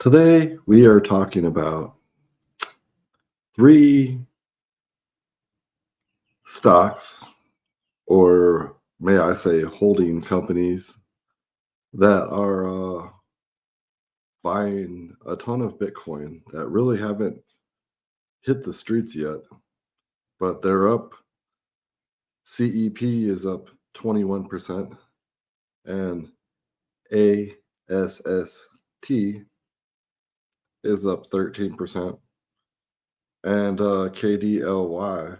Today, we are talking about three stocks, or may I say, holding companies that are buying a ton of Bitcoin that really haven't hit the streets yet, but they're up. CEP is up 21%, and ASST is up 13%, and KDLY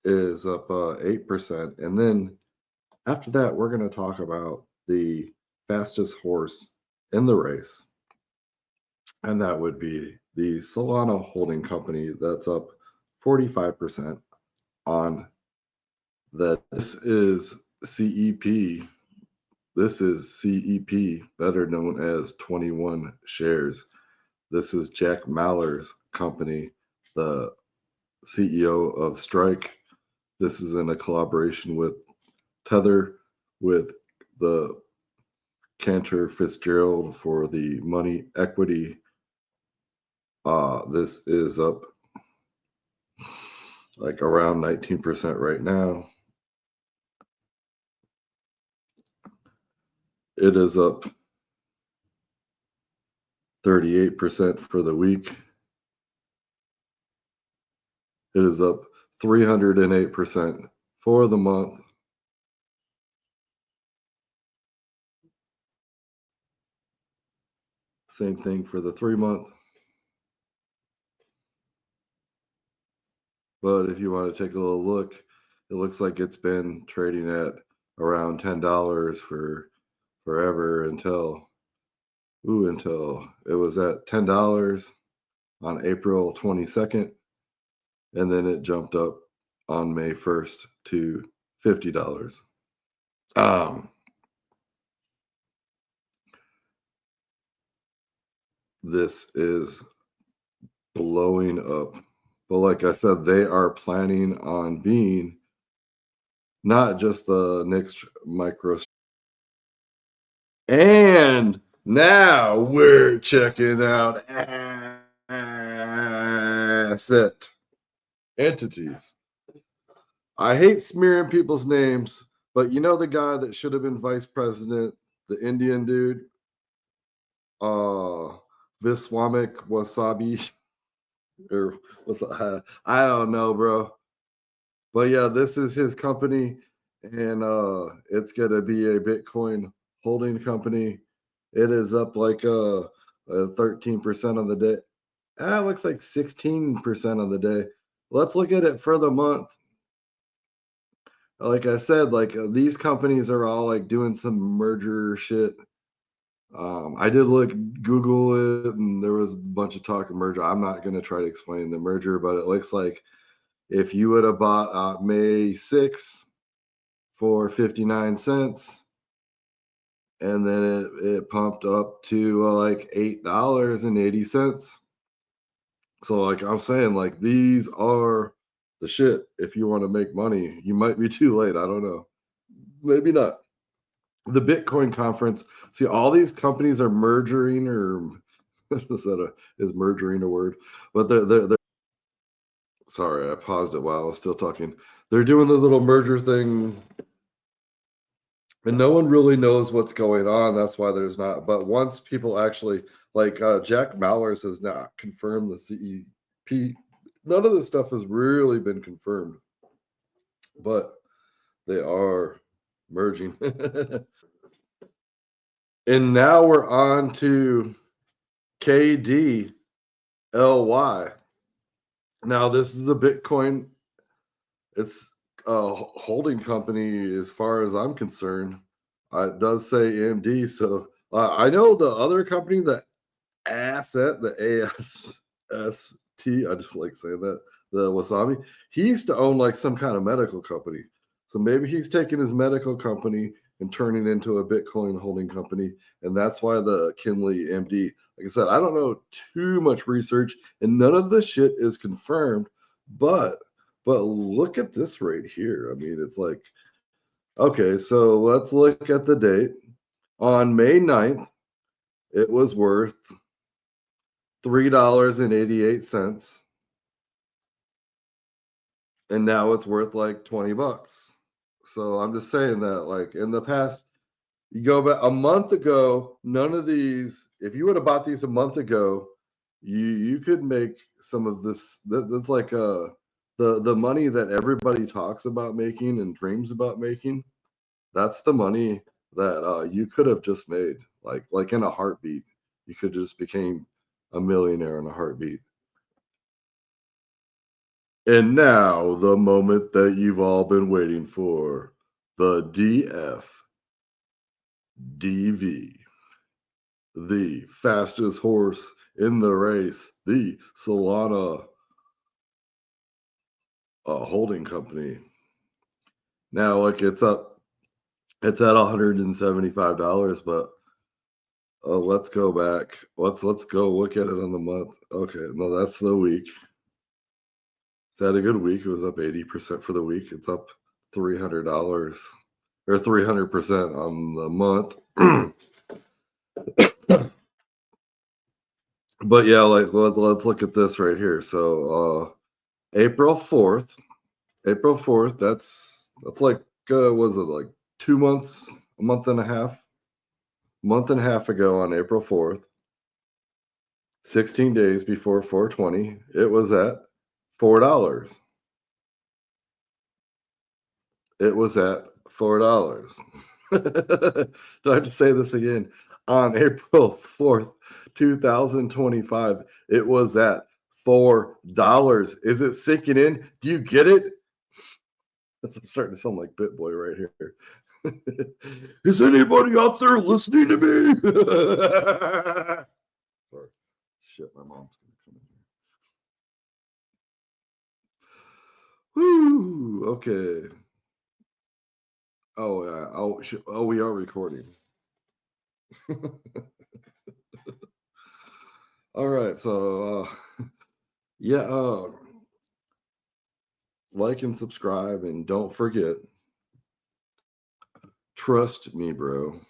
is up 8%. And then after that, we're going to talk about the fastest horse in the race, and that would be the Solana Holding Company that's up 45% on that. This is CEP. This is CEP, better known as 21 Shares. This is Jack Mallers' company, the CEO of Strike. This is in a collaboration with Tether, with the Cantor Fitzgerald for the money equity. This is up like around 19% right now. It is up 38% for the week. It is up 308% for the month. Same thing for the 3 month. But if you want to take a little look, it looks like it's been trading at around $10 for forever until it was at $10 on April 22nd, and then it jumped up on May 1st to $50. This is blowing up. But like I said, they are planning on being not just the next micro. And now we're checking out asset entities. I hate smearing people's names, but you know the guy that should have been vice president, the Indian dude, Viswamik Wasabi, or what's I don't know, bro. But yeah, this is his company, and it's gonna be a Bitcoin holding company. It is up like 13% on the day. It looks like 16% on the day. Let's look at it for the month. Like I said, like these companies are all like doing some merger shit. I did look Google it, and there was a bunch of talk of merger. I'm not going to try to explain the merger, but it looks like if you would have bought May 6th for 59 cents, and then it pumped up to like $8.80. So like I'm saying, like these are the shit. If you want to make money, you might be too late. I don't know. Maybe not. The Bitcoin conference. See, all these companies are merging, or is merging a word? But they're sorry, I paused it while I was still talking. They're doing the little merger thing, and no one really knows what's going on. That's why there's not. But once people actually like Jack Mallers has not confirmed the CEP. None of this stuff has really been confirmed, but they are merging. And now we're on to KDLY. Now this is a Bitcoin. It's a holding company as far as I'm concerned. It does say AMD. So I know the other company, the asset, the ASST. I just like saying that. The Wasabi. He used to own like some kind of medical company. So maybe he's taking his medical company and turning it into a Bitcoin holding company. And that's why the Kinley MD. Like I said, I don't know too much research, and none of this shit is confirmed. But look at this right here. I mean, it's like, okay, so let's look at the date. On May 9th, it was worth $3.88, and now it's worth like $20. So I'm just saying that, like, in the past, you go back a month ago, none of these, if you would have bought these a month ago, you could make some of this. That's like the money that everybody talks about making and dreams about making. That's the money that you could have just made, like in a heartbeat. You could just became a millionaire in a heartbeat. And now, the moment that you've all been waiting for, the DFDV, the fastest horse in the race, the Solana holding company. Now, like, it's at $175, but let's go back. Let's go look at it on the month. Okay, no, that's the week. It's had a good week. It was up 80% for the week. It's up $300 or 300% on the month. But yeah, like let's look at this right here. So April 4th, April 4th, that's like was it like 2 months, month and a half ago on April 4th, 16 days before 420, it was at $4. It was at $4. Do I have to say this again? On April 4th, 2025, it was at $4. Is it sinking in? Do you get it? That's starting to sound like BitBoy right here. Is anybody out there listening to me? Sorry. Shit, my mom's gonna come in here. Woo! Okay. Oh yeah. Oh, we are recording. All right. So yeah. Like and subscribe, and don't forget, trust me, bro.